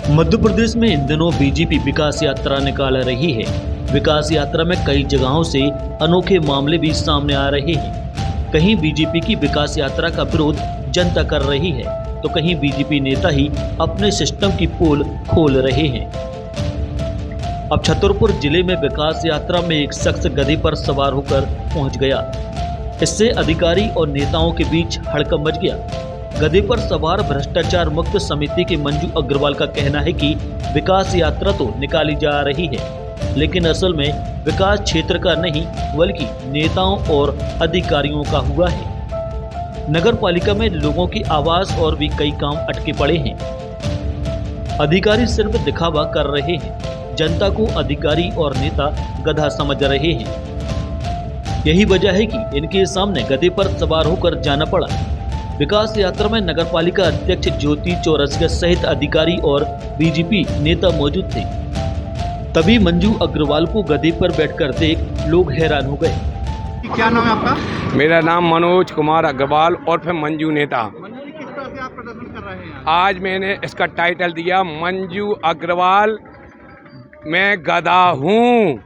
मध्य प्रदेश में इन दिनों बीजेपी विकास यात्रा निकाल रही है। विकास यात्रा में कई जगहों से अनोखे मामले भी सामने आ रहे हैं। कहीं बीजेपी की विकास यात्रा का विरोध जनता कर रही है, तो कहीं बीजेपी नेता ही अपने सिस्टम की पोल खोल रहे हैं। अब छतरपुर जिले में विकास यात्रा में एक शख्स गधे पर सवार होकर पहुंच गया। इससे अधिकारी और नेताओं के बीच हड़कंप मच गया। गधे पर सवार भ्रष्टाचार मुक्त समिति के मंजू अग्रवाल का कहना है कि विकास यात्रा तो निकाली जा रही है, लेकिन असल में विकास क्षेत्र का नहीं बल्कि नेताओं और अधिकारियों का हुआ है। नगर पालिका में लोगों की आवाज और भी कई काम अटके पड़े हैं। अधिकारी सिर्फ दिखावा कर रहे हैं। जनता को अधिकारी और नेता गधा समझ रहे हैं। यही वजह है कि इनके सामने गधे पर सवार होकर जाना पड़ा। विकास यात्रा में नगरपालिका अध्यक्ष ज्योति चौरसिया सहित अधिकारी और बीजेपी नेता मौजूद थे। तभी मंजू अग्रवाल को गधे पर बैठकर देख लोग हैरान हो गए। क्या नाम है आपका? मेरा नाम मनोज कुमार अग्रवाल और फिर मंजू नेता। किस तरह से आप प्रदर्शन कर रहे हैं? आज मैंने इसका टाइटल दिया मंजू अग्रवाल मैं गधा हूँ।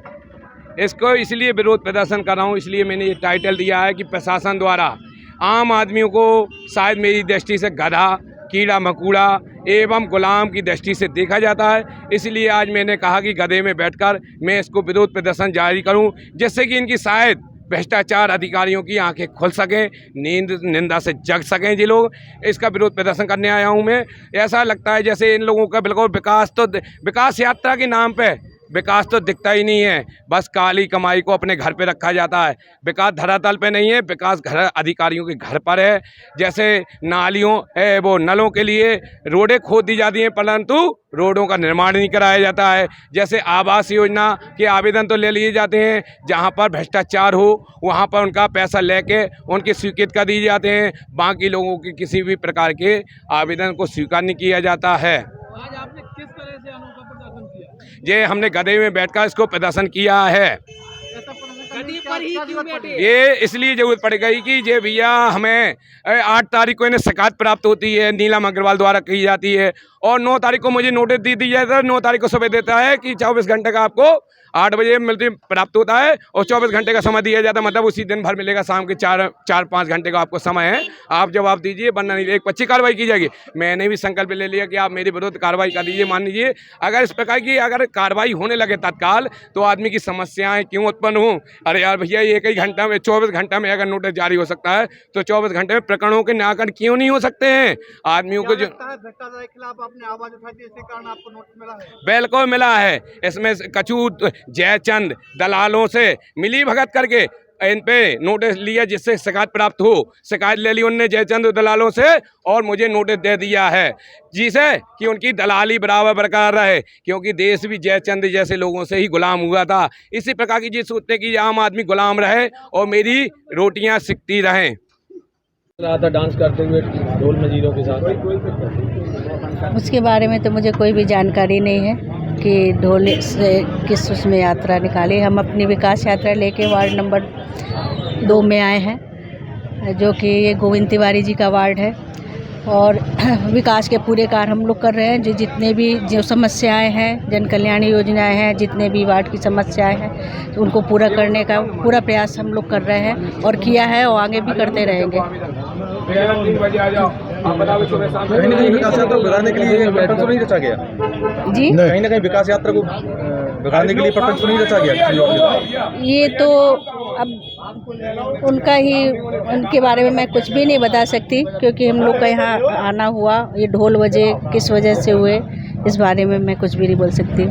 इसको इसलिए विरोध प्रदर्शन कर रहा हूँ, इसलिए मैंने ये टाइटल दिया है कि प्रशासन द्वारा आम आदमियों को शायद मेरी दृष्टि से गधा, कीड़ा मकोड़ा एवं गुलाम की दृष्टि से देखा जाता है। इसलिए आज मैंने कहा कि गधे में बैठकर मैं इसको विरोध प्रदर्शन जारी करूं, जिससे कि इनकी शायद भ्रष्टाचार अधिकारियों की आंखें खुल सकें, निंदा से जग सकें। जी लोग इसका विरोध प्रदर्शन करने आया हूं मैं। ऐसा लगता है जैसे इन लोगों का बिल्कुल विकास यात्रा के नाम पे विकास तो दिखता ही नहीं है। बस काली कमाई को अपने घर पे रखा जाता है। विकास धरातल पे नहीं है, विकास घर अधिकारियों के घर पर है। जैसे नालियों वो नलों के लिए रोडें खोद दी जाती हैं, परंतु रोडों का निर्माण नहीं कराया जाता है। जैसे आवास योजना के आवेदन तो ले लिए जाते हैं, जहां पर भ्रष्टाचार हो वहां पर उनका पैसा लेके उनके स्वीकृत कर दिए जाते हैं। बाकी लोगों के किसी भी प्रकार के आवेदन को स्वीकार नहीं किया जाता है। आज आपने किस तरह से अनोखा प्रदर्शन किया? ये हमने गधे में बैठकर इसको प्रदर्शन किया है। ऐसा प्रदर्शन गधे पर ही क्यों बैठे? ये इसलिए जरूरत पड़ गई कि ये भैया हमें 8 तारीख को इन्हें शिकायत प्राप्त होती है, नीलम अग्रवाल द्वारा की जाती है, और 9 तारीख को मुझे नोटिस दी जाता है। 9 तारीख को सुबह देता है कि 24 घंटे का आपको 8 बजे मिलती प्राप्त होता है और 24 घंटे का समय दिया जाता है। मतलब उसी दिन भर मिलेगा, शाम के 4-5 घंटे का आपको समय है। आप जवाब दीजिए, वरना नहीं एक अच्छी कार्रवाई की जाएगी। मैंने भी संकल्प ले लिया कि आप मेरे विरुद्ध कार्रवाई कर दीजिए। मान लीजिए अगर इस प्रकार की अगर कार्रवाई होने लगे तत्काल, तो आदमी की समस्याएं क्यों उत्पन्न हों। अरे यार भैया, एक ही घंटा में 24 घंटा में अगर नोटिस जारी हो सकता है, तो 24 घंटे में प्रकरणों के निराकरण क्यों नहीं हो सकते हैं। आदमियों को जो भ्रष्टाचार के खिलाफ आपने आवाज उठाई थी, इसके कारण आपको नोटिस मिला है? बिल्कुल मिला है। इसमें कचूत जयचंद दलालों से मिली भगत करके इन पे नोटिस लिया, जिससे शिकायत प्राप्त हो। शिकायत ले ली उनने जयचंद दलालों से और मुझे नोटिस दे दिया है, जिसे कि उनकी दलाली बराबर बरकरार रहे, क्योंकि देश भी जयचंद जैसे लोगों से ही गुलाम हुआ था। इसी प्रकार की चीज सोचते कि आम आदमी गुलाम रहे और मेरी रोटियां सिकती रहें। डांस करते हुए ढोल मजीरों के साथ, उसके बारे में तो मुझे कोई भी जानकारी नहीं है कि ढोल से किस उसमें यात्रा निकाली। हम अपनी विकास यात्रा लेके वार्ड नंबर 2 में आए हैं, जो कि ये गोविंद तिवारी जी का वार्ड है, और विकास के पूरे कार्य हम लोग कर रहे हैं। जितने भी जो समस्याएं हैं, जन कल्याण योजनाएं हैं, जितने भी वार्ड की समस्याएं हैं, तो उनको पूरा करने का पूरा प्रयास हम लोग कर रहे हैं और किया है और आगे भी करते रहेंगे। कहीं ना कहीं विकास यात्रा को बिगाड़ने के लिए पैटर्न तो नहीं रचा गया जी? कहीं ना कहीं विकास यात्रा को बिगाड़ने के लिए पैटर्न तो नहीं रचा गया? ये तो अब उनका ही, उनके बारे में मैं कुछ भी नहीं बता सकती, क्योंकि हम लोग का यहाँ आना हुआ, ये ढोल बजे किस वजह से हुए, इस बारे में मैं कुछ भी नहीं बोल सकती।